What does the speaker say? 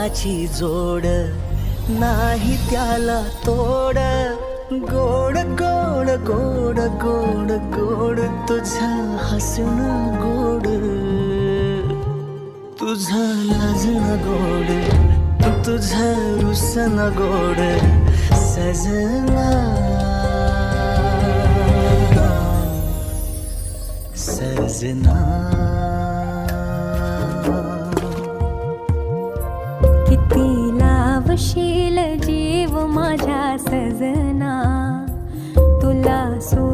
मनाची जोड नाही त्याला तोड. गोड गोड गोड गोड गोड तुझं हसणं गोड, तुझं लाजणं गोड, तुझं रुसणं गोड सजना सजना. किती लावशील जीव माझ्या सजना, तुला सो